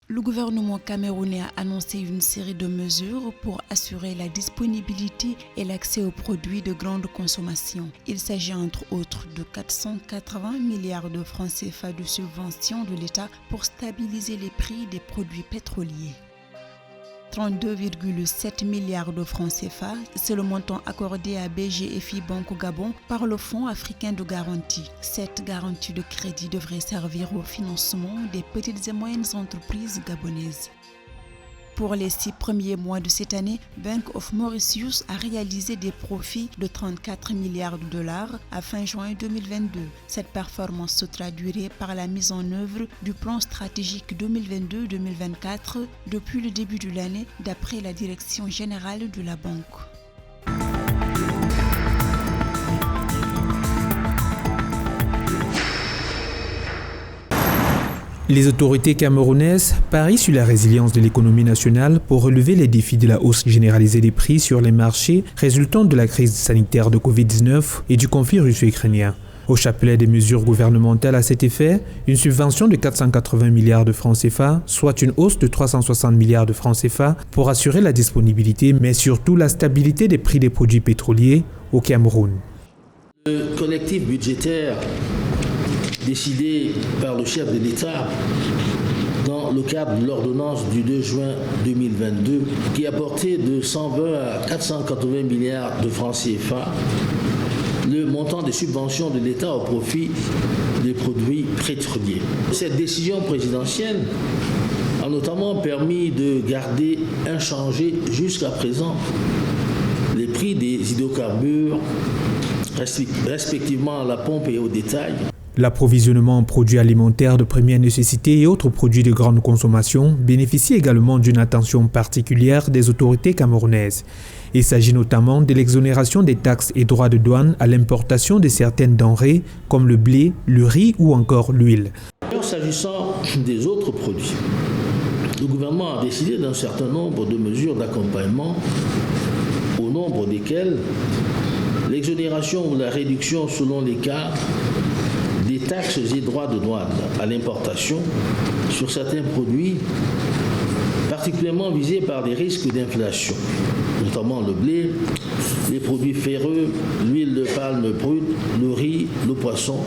Le gouvernement camerounais a annoncé une série de mesures pour assurer la disponibilité et l'accès aux produits de grande consommation. Il s'agit entre autres de 480 milliards de francs CFA de subventions de l'État pour stabiliser les prix des produits pétroliers. 32,7 milliards de francs CFA, c'est le montant accordé à BGFI Banque au Gabon par le Fonds africain de garantie. Cette garantie de crédit devrait servir au financement des petites et moyennes entreprises gabonaises. Pour les 6 premiers mois de cette année, Bank of Mauritius a réalisé des profits de 34 milliards de dollars à fin juin 2022. Cette performance se traduirait par la mise en œuvre du plan stratégique 2022-2024 depuis le début de l'année, d'après la direction générale de la banque. Les autorités camerounaises parient sur la résilience de l'économie nationale pour relever les défis de la hausse généralisée des prix sur les marchés résultant de la crise sanitaire de Covid-19 et du conflit russo-ukrainien. Au chapelet des mesures gouvernementales à cet effet, une subvention de 480 milliards de francs CFA, soit une hausse de 360 milliards de francs CFA pour assurer la disponibilité, mais surtout la stabilité des prix des produits pétroliers au Cameroun. Le collectif budgétaire décidé par le chef de l'État dans le cadre de l'ordonnance du 2 juin 2022 qui a porté de 120 à 480 milliards de francs CFA le montant des subventions de l'État au profit des produits pétroliers. Cette décision présidentielle a notamment permis de garder inchangés jusqu'à présent les prix des hydrocarbures, respectivement à la pompe et au détail. L'approvisionnement en produits alimentaires de première nécessité et autres produits de grande consommation bénéficie également d'une attention particulière des autorités camerounaises. Il s'agit notamment de l'exonération des taxes et droits de douane à l'importation de certaines denrées comme le blé, le riz ou encore l'huile. S'agissant des autres produits, le gouvernement a décidé d'un certain nombre de mesures d'accompagnement, au nombre desquelles l'exonération ou la réduction selon les cas des taxes et droits de douane à l'importation sur certains produits particulièrement visés par des risques d'inflation, notamment le blé, les produits ferreux, l'huile de palme brute, le riz, le poisson,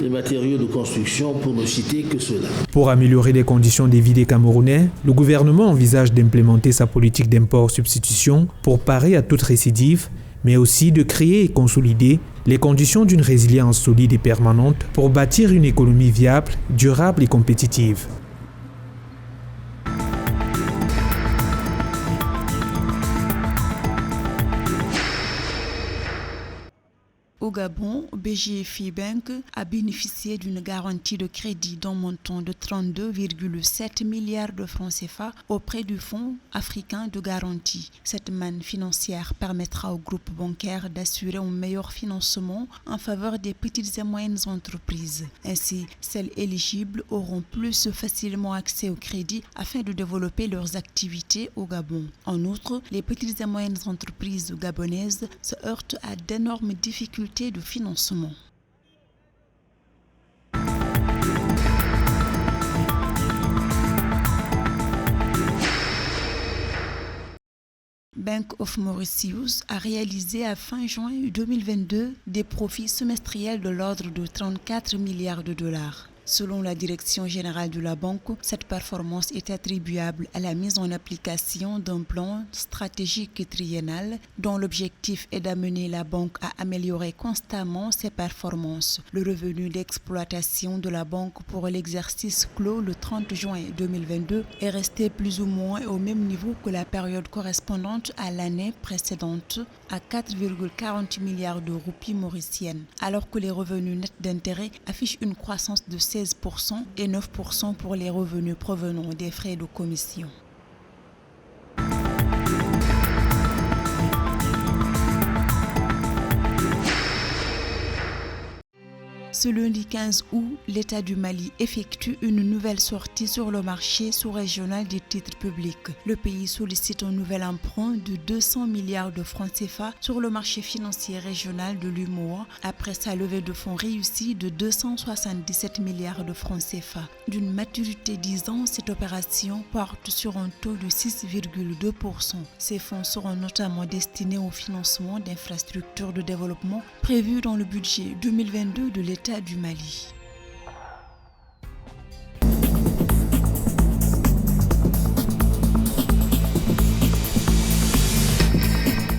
les matériaux de construction, pour ne citer que cela. Pour améliorer les conditions de vie des Camerounais, le gouvernement envisage d'implémenter sa politique d'import-substitution pour parer à toute récidive, mais aussi de créer et consolider les conditions d'une résilience solide et permanente pour bâtir une économie viable, durable et compétitive. Au Gabon, BGFI Bank a bénéficié d'une garantie de crédit d'un montant de 32,7 milliards de francs CFA auprès du Fonds africain de garantie. Cette manne financière permettra au groupe bancaire d'assurer un meilleur financement en faveur des petites et moyennes entreprises. Ainsi, celles éligibles auront plus facilement accès au crédit afin de développer leurs activités au Gabon. En outre, les petites et moyennes entreprises gabonaises se heurtent à d'énormes difficultés de financement. Bank of Mauritius a réalisé à fin juin 2022 des profits semestriels de l'ordre de 34 milliards de dollars. Selon la direction générale de la banque, cette performance est attribuable à la mise en application d'un plan stratégique triennal dont l'objectif est d'amener la banque à améliorer constamment ses performances. Le revenu d'exploitation de la banque pour l'exercice clos le 30 juin 2022 est resté plus ou moins au même niveau que la période correspondante à l'année précédente, à 4,40 milliards de roupies mauriciennes, alors que les revenus nets d'intérêt affichent une croissance de 16% et 9% pour les revenus provenant des frais de commission. Ce lundi 15 août, l'État du Mali effectue une nouvelle sortie sur le marché sous-régional des titres publics. Le pays sollicite un nouvel emprunt de 200 milliards de francs CFA sur le marché financier régional de l'UMOA après sa levée de fonds réussie de 277 milliards de francs CFA. D'une maturité 10 ans, cette opération porte sur un taux de 6,2%. Ces fonds seront notamment destinés au financement d'infrastructures de développement prévues dans le budget 2022 de l'État du Mali.